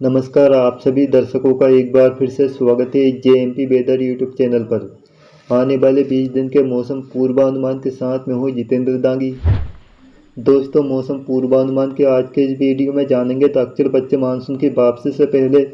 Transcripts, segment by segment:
नमस्कार, आप सभी दर्शकों का एक बार फिर से स्वागत है जेएमपी वेदर यूट्यूब चैनल पर। आने वाले 20 दिन के मौसम पूर्वानुमान के साथ में हूँ जितेंद्र दांगी। दोस्तों, मौसम पूर्वानुमान के आज के इस वीडियो में जानेंगे दक्षिण पश्चिम मानसून की वापसी से पहले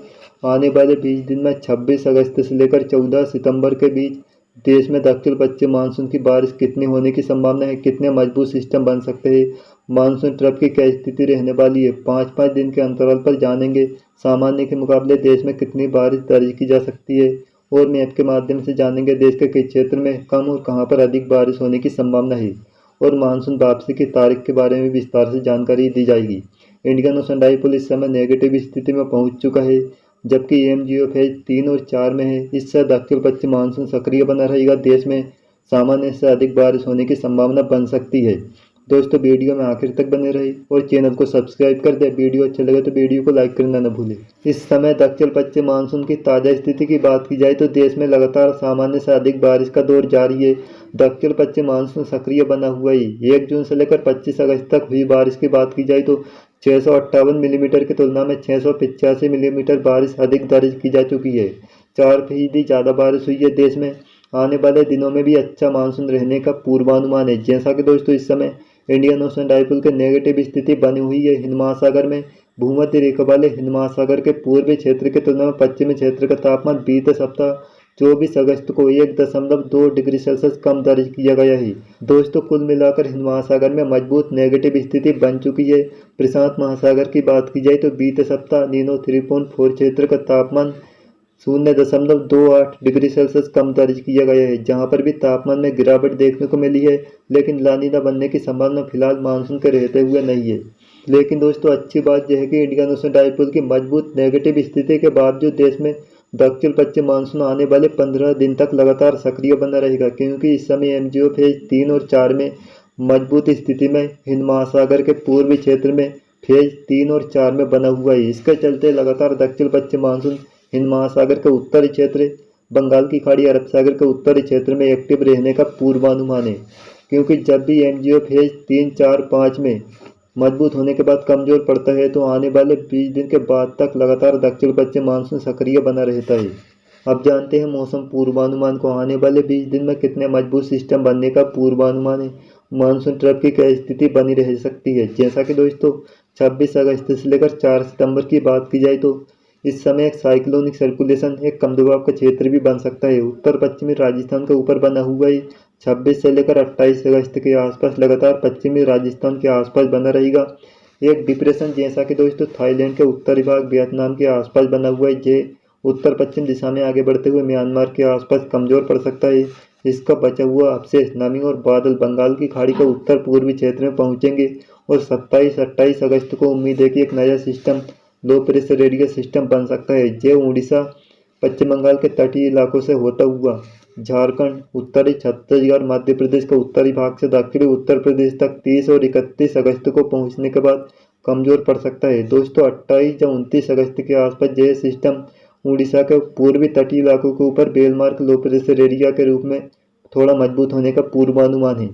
आने वाले 20 दिन में 26 अगस्त से लेकर 14 सितंबर के बीच देश में दक्षिण पश्चिम मानसून की बारिश कितनी होने की संभावना है, कितने मजबूत सिस्टम बन सकते हैं, मानसून ट्रफ की क्या स्थिति रहने वाली है, 5-5 दिन के अंतराल पर जानेंगे सामान्य के मुकाबले देश में कितनी बारिश दर्ज की जा सकती है और मैप के माध्यम से जानेंगे देश के किस क्षेत्र में कम और कहां पर अधिक बारिश होने की संभावना है और मानसून वापसी की तारीख के बारे में विस्तार से जानकारी दी जाएगी। इंडियन ओशन डाइपोल इस समय नेगेटिव स्थिति में पहुंच चुका है, जबकि एमजीओ फेज 3 और 4 में है। इससे दक्षिण पश्चिम मानसून सक्रिय बना रहेगा। देश में सामान्य से अधिक बारिश होने की संभावना बन सकती है। दोस्तों, वीडियो में आखिर तक बने रहे और चैनल को सब्सक्राइब कर दे। वीडियो अच्छा लगे तो वीडियो को लाइक करना न भूलें। इस समय दक्षिण पश्चिम मानसून की ताज़ा स्थिति की बात की जाए तो देश में लगातार सामान्य से अधिक बारिश का दौर जारी है। दक्षिण पश्चिम मानसून सक्रिय बना हुआ है। 1 जून से लेकर 25 अगस्त तक हुई बारिश की बात की जाए तो 658 मिलीमीटर की तुलना में 685 मिलीमीटर बारिश अधिक दर्ज की जा चुकी है। 4% ज़्यादा बारिश हुई है। देश में आने वाले दिनों में भी अच्छा मानसून रहने का पूर्वानुमान है। जैसा कि दोस्तों, इस समय इंडियन ओशन डाइपोल के नेगेटिव स्थिति बनी हुई है। हिंद महासागर में भूमध्य रेखा वाले हिंद महासागर के पूर्वी क्षेत्र की तुलना में पश्चिमी क्षेत्र का तापमान बीते सप्ताह 24 अगस्त को 1.2 डिग्री सेल्सियस कम दर्ज किया गया है। दोस्तों, कुल मिलाकर हिंद महासागर में मजबूत नेगेटिव स्थिति बन चुकी है। प्रशांत महासागर की बात की जाए तो बीते सप्ताह नीनो 3.4 क्षेत्र का तापमान 0.28 डिग्री सेल्सियस कम दर्ज किया गया है, जहां पर भी तापमान में गिरावट देखने को मिली है। लेकिन लानिना बनने की संभावना फिलहाल मानसून के रहते हुए नहीं है। लेकिन दोस्तों, अच्छी बात यह है कि इंडियन ओशन डाइपोल की मजबूत नेगेटिव स्थिति के बावजूद देश में दक्षिण पश्चिम मानसून आने वाले 15 दिन तक लगातार सक्रिय बना रहेगा, क्योंकि इस समय एमजीओ फेज 3 और 4 में मजबूत स्थिति में हिंद महासागर के पूर्वी क्षेत्र में फेज 3 और 4 में बना हुआ है। इसके चलते लगातार दक्षिण पश्चिम मानसून हिंद महासागर के उत्तरी क्षेत्र, बंगाल की खाड़ी, अरब सागर के उत्तरी क्षेत्र में एक्टिव रहने का पूर्वानुमान है। क्योंकि जब भी एमजीओ फेज 3, 4, 5 में मजबूत होने के बाद कमजोर पड़ता है तो आने वाले 20 दिन के बाद तक लगातार दक्षिण पश्चिम मानसून सक्रिय बना रहता है। अब जानते हैं मौसम पूर्वानुमान को। आने वाले 20 दिन में कितने मजबूत सिस्टम बनने का पूर्वानुमान है, मानसून ट्रफ की क्या स्थिति बनी रह सकती है। जैसा कि दोस्तों, 26 अगस्त से लेकर 4 सितंबर की बात की जाए तो इस समय एक साइक्लोनिक सर्कुलेशन, एक कम दबाव का क्षेत्र भी बन सकता है। उत्तर पश्चिमी राजस्थान के ऊपर बना हुआ है। 26 से लेकर 28 अगस्त के आसपास लगातार पश्चिमी राजस्थान के आसपास बना रहेगा। एक डिप्रेशन, जैसा कि दोस्तों थाईलैंड के उत्तरी भाग, वियतनाम के आसपास बना हुआ है, जे उत्तर पश्चिम दिशा में आगे बढ़ते हुए म्यांमार के आसपास कमजोर पड़ सकता है। इसका बचा हुआ अवशेष नमी और बादल बंगाल की खाड़ी के उत्तर पूर्वी क्षेत्र में पहुंचेंगे और 27-28 अगस्त को उम्मीद है कि एक नया system, low pressure area system बन सकता है, जो उड़ीसा, पश्चिम बंगाल के तटीय इलाकों से होता हुआ झारखंड, उत्तरी छत्तीसगढ़, मध्य प्रदेश के उत्तरी भाग से दक्षिणी उत्तर प्रदेश तक 30 और 31 अगस्त को पहुंचने के बाद कमजोर पड़ सकता है। दोस्तों, 28 या 29 अगस्त के आसपास यह सिस्टम उड़ीसा के पूर्वी तटीय इलाकों के ऊपर बेलमार्क लो प्रेशर एरिया के रूप में थोड़ा मजबूत होने का पूर्वानुमान है।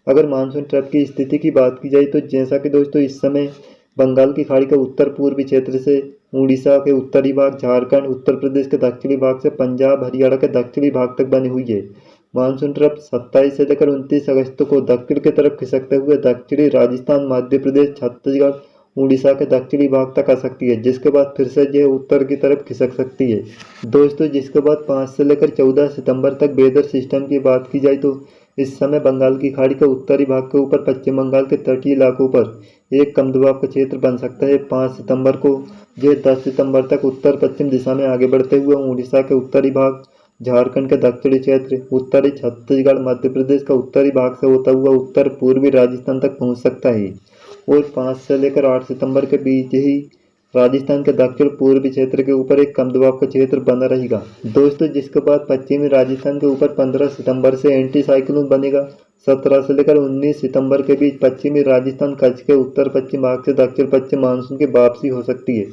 अगर मानसून ट्रफ की स्थिति की बात की जाए तो जैसा कि दोस्तों, इस समय बंगाल की खाड़ी के उत्तर पूर्वी क्षेत्र से उड़ीसा के उत्तरी भाग, झारखंड, उत्तर प्रदेश के दक्षिणी भाग से पंजाब, हरियाणा के दक्षिणी भाग तक बनी हुई है। मानसून ट्रफ 27 से लेकर 29 अगस्त को दक्षिण की तरफ खिसकते हुए दक्षिणी राजस्थान, मध्य प्रदेश, छत्तीसगढ़, उड़ीसा के दक्षिणी भाग तक आ सकती है, जिसके बाद फिर से यह उत्तर की तरफ खिसक सकती है। दोस्तों, जिसके बाद 5 से लेकर 14 सितंबर तक वेदर सिस्टम की बात की जाए तो इस समय बंगाल की खाड़ी के उत्तरी भाग के ऊपर पश्चिम बंगाल के तटीय इलाकों पर एक कम दबाव का क्षेत्र बन सकता है। 5 सितंबर को यह 10 सितंबर तक उत्तर पश्चिम दिशा में आगे बढ़ते हुए उड़ीसा के उत्तरी भाग, झारखंड के दक्षिणी क्षेत्र, उत्तरी छत्तीसगढ़, मध्य प्रदेश का उत्तरी भाग से होता हुआ उत्तर पूर्वी राजस्थान तक पहुंच सकता है और 5 से लेकर 8 सितंबर के बीच ही राजस्थान के दक्षिण पूर्वी क्षेत्र के ऊपर एक कम दबाव का क्षेत्र बना रहेगा। दोस्तों, जिसके बाद पश्चिमी राजस्थान के ऊपर 15 सितंबर से एंटी साइक्लोन बनेगा। 17 से लेकर 19 सितंबर के बीच पश्चिमी राजस्थान, कच्छ के उत्तर पश्चिम भाग से दक्षिण पश्चिम मानसून की वापसी हो सकती है।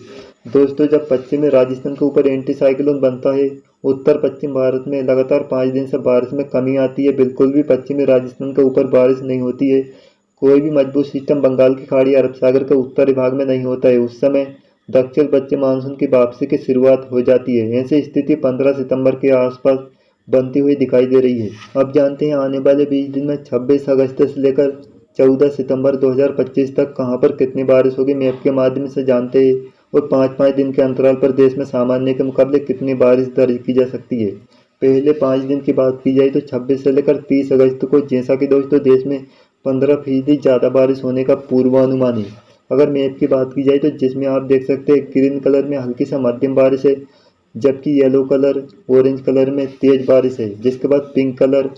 दोस्तों, जब पश्चिमी राजस्थान के ऊपर एंटी साइक्लोन बनता है, उत्तर पश्चिम भारत में लगातार 5 दिन से बारिश में कमी आती है। बिल्कुल भी पश्चिमी राजस्थान के ऊपर बारिश नहीं होती है। कोई भी मजबूत सिस्टम बंगाल की खाड़ी, अरब सागर के उत्तरी भाग में नहीं होता है। उस समय दक्षिण पश्चिम मानसून की वापसी की शुरुआत हो जाती है। ऐसी स्थिति 15 सितंबर के आसपास बनती हुई दिखाई दे रही है। अब जानते हैं आने वाले 20 दिन में 26 अगस्त से लेकर 14 सितंबर 2025 तक कहां पर कितनी बारिश होगी, मैप के माध्यम से जानते हैं। और 5-5 दिन के अंतराल पर देश में सामान्य के मुकाबले कितनी बारिश दर्ज की जा सकती है। पहले 5 दिन की बात की जाए तो 26 से लेकर 30 अगस्त को जैसा कि दोस्तों देश में 15% ज़्यादा बारिश होने का पूर्वानुमान है। अगर मैप की बात की जाए तो जिसमें आप देख सकते हैं ग्रीन कलर में हल्की सा मध्यम बारिश है, जबकि येलो कलर ऑरेंज कलर में तेज बारिश है। जिसके बाद पिंक कलर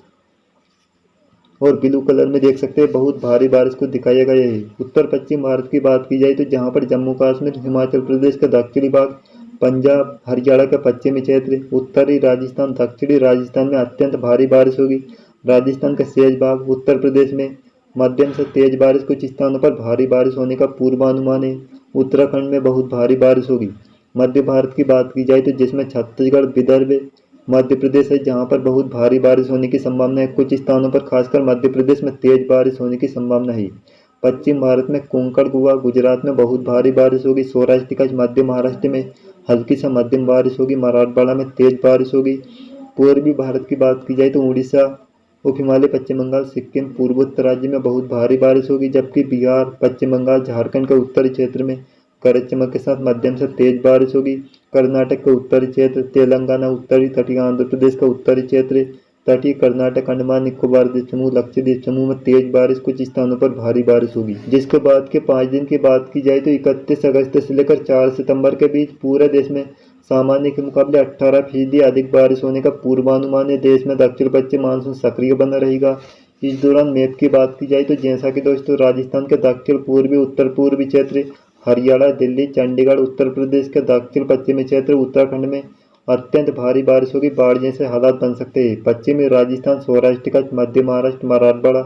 और ब्लू कलर में देख सकते हैं बहुत भारी बारिश को दिखाया गया है। उत्तर पश्चिम भारत की बात की जाए तो जहां पर जम्मू कश्मीर, हिमाचल प्रदेश का दक्षिणी भाग, पंजाब, हरियाणा का पश्चिमी क्षेत्र, उत्तरी राजस्थान, दक्षिणी राजस्थान में अत्यंत भारी बारिश होगी। राजस्थान का शेष भाग, उत्तर प्रदेश में मध्यम से तेज बारिश, कुछ स्थानों पर भारी बारिश होने का पूर्वानुमान है। उत्तराखंड में बहुत भारी बारिश होगी। मध्य भारत की बात की जाए तो जिसमें छत्तीसगढ़, विदर्भ, मध्य प्रदेश है जहां पर बहुत भारी बारिश होने की संभावना है। कुछ स्थानों पर खासकर मध्य प्रदेश में तेज बारिश होने की संभावना है। पश्चिम भारत में कोंकण, गोवा, गुजरात में बहुत भारी बारिश होगी। सौराष्ट्र कच्छ, मध्य महाराष्ट्र में हल्की से मध्यम बारिश होगी। मराठवाड़ा में तेज बारिश होगी। पूर्वी भारत की बात की जाए तो उड़ीसा, उप हिमालय, पश्चिम बंगाल, सिक्किम, पूर्वोत्तर राज्य में बहुत भारी बारिश होगी। जबकि बिहार, पश्चिम बंगाल, झारखंड के उत्तरी क्षेत्र में गरज चमक के साथ मध्यम से तेज बारिश होगी। कर्नाटक के उत्तरी क्षेत्र, तेलंगाना, उत्तरी तटीय आंध्र प्रदेश का उत्तरी क्षेत्र, तटीय कर्नाटक, अंडमान निकोबार द्वीप समूह, लक्षद्वीप समूह में तेज बारिश, कुछ स्थानों पर भारी बारिश होगी। जिसके बाद के 5 दिन की बात की जाए तो 31 अगस्त से लेकर 4 सितंबर के बीच पूरे देश में सामान्य के मुकाबले 18% अधिक बारिश होने का पूर्वानुमान है। देश में दक्षिण पश्चिम मानसून सक्रिय बना रहेगा। इस दौरान मैप की बात की जाए तो जैसा कि दोस्तों राजस्थान के दक्षिण पूर्वी, उत्तर पूर्वी क्षेत्र, हरियाणा, दिल्ली, चंडीगढ़, उत्तर प्रदेश के दक्षिण पश्चिमी क्षेत्र, उत्तराखंड में अत्यंत भारी बारिश होगी। बाढ़ जैसे हालात बन सकते हैं। पश्चिमी राजस्थान, सौराष्ट्र कच्छ, मध्य महाराष्ट्र, मराठवाड़ा,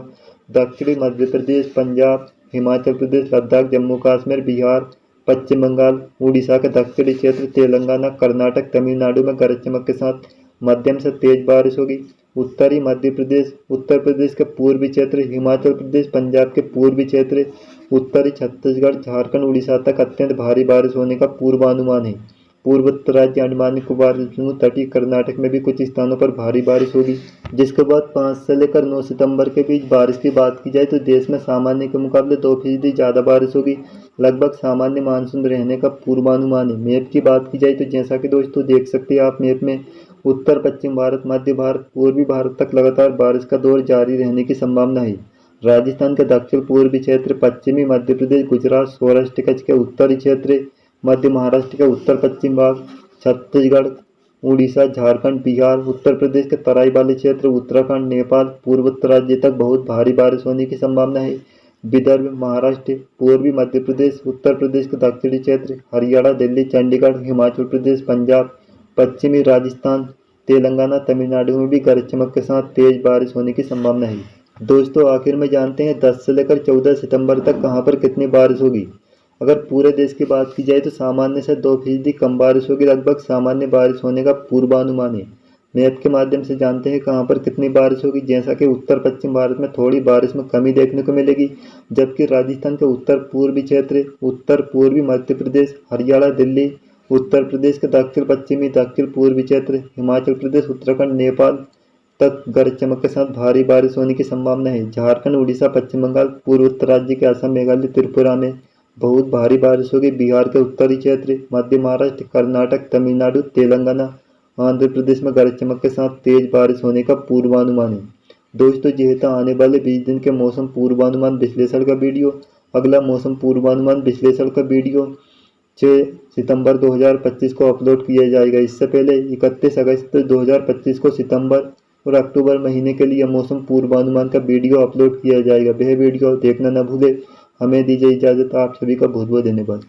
दक्षिणी मध्य प्रदेश, पंजाब, हिमाचल प्रदेश, लद्दाख, जम्मू कश्मीर, बिहार, पश्चिम बंगाल, उड़ीसा के दक्षिणी क्षेत्र, तेलंगाना, कर्नाटक, तमिलनाडु में गरज चमक के साथ मध्यम से तेज बारिश होगी। उत्तरी मध्य प्रदेश, उत्तर प्रदेश के पूर्वी क्षेत्र, हिमाचल प्रदेश, पंजाब के पूर्वी क्षेत्र, उत्तरी छत्तीसगढ़, झारखंड, उड़ीसा तक अत्यंत भारी बारिश होने का पूर्वानुमान है। पूर्वोत्तर राज्य, अंडमान निकोबार द्वीप समूह, तटीय कर्नाटक में भी कुछ स्थानों पर भारी बारिश होगी। जिसके बाद 5 से लेकर 9 सितंबर के बीच बारिश की बात की जाए तो देश में सामान्य के मुकाबले 2% ज़्यादा बारिश होगी। लगभग सामान्य मानसून रहने का पूर्वानुमान है। मैप की बात की जाए तो जैसा कि दोस्तों देख सकते हैं आप मैप में, उत्तर पश्चिम भारत, मध्य भारत, पूर्वी भारत तक लगातार बारिश का दौर जारी रहने की संभावना है। राजस्थान के दक्षिण पूर्वी क्षेत्र, पश्चिमी मध्य प्रदेश, गुजरात, सौराष्ट्र कच्छ के उत्तरी क्षेत्र, मध्य महाराष्ट्र के उत्तर पश्चिम भाग, छत्तीसगढ़, उड़ीसा, झारखंड, बिहार, उत्तर प्रदेश के तराई वाले क्षेत्र, उत्तराखंड, नेपाल, पूर्वोत्तर राज्य तक बहुत भारी बारिश होने की संभावना है। विदर्भ, महाराष्ट्र, पूर्वी मध्य प्रदेश, उत्तर प्रदेश के दक्षिणी क्षेत्र, हरियाणा, दिल्ली, चंडीगढ़, हिमाचल प्रदेश, पंजाब, पश्चिमी राजस्थान, तेलंगाना, तमिलनाडु में भी गरज चमक के साथ तेज बारिश होने की संभावना है। दोस्तों आखिर में जानते हैं 10 से लेकर 14 सितंबर तक कहां पर कितनी बारिश होगी। अगर पूरे देश की बात की जाए तो सामान्य से 2% कम बारिश होगी। लगभग सामान्य बारिश होने का पूर्वानुमान है। मैप के माध्यम से जानते हैं कहां पर कितनी बारिश होगी। जैसा कि उत्तर पश्चिम भारत में थोड़ी बारिश में कमी देखने को मिलेगी, जबकि राजस्थान के उत्तर पूर्वी क्षेत्र, उत्तर पूर्वी मध्य प्रदेश, हरियाणा, दिल्ली, उत्तर प्रदेश के दक्षिण पश्चिमी, दक्षिण पूर्वी क्षेत्र, हिमाचल प्रदेश, उत्तराखंड, नेपाल तक गरज चमक के साथ भारी बारिश होने की संभावना है। झारखंड, उड़ीसा, पश्चिम बंगाल, पूर्वोत्तर राज्य के असम, मेघालय, त्रिपुरा में बहुत भारी बारिश होगी। बिहार के उत्तरी क्षेत्र, मध्य महाराष्ट्र, कर्नाटक, तमिलनाडु, तेलंगाना, आंध्र प्रदेश में गरज चमक के साथ तेज बारिश होने का पूर्वानुमान है। दोस्तों ये था आने वाले 20 दिन के मौसम पूर्वानुमान विश्लेषण का वीडियो। अगला मौसम पूर्वानुमान विश्लेषण का वीडियो 6 सितंबर 2025 को अपलोड किया जाएगा। इससे पहले 31 अगस्त 2025 को सितंबर और अक्टूबर महीने के लिए मौसम पूर्वानुमान का वीडियो अपलोड किया जाएगा। वह वीडियो देखना न भूले। हमें दीजिए इजाज़त। आप सभी का बहुत बहुत धन्यवाद।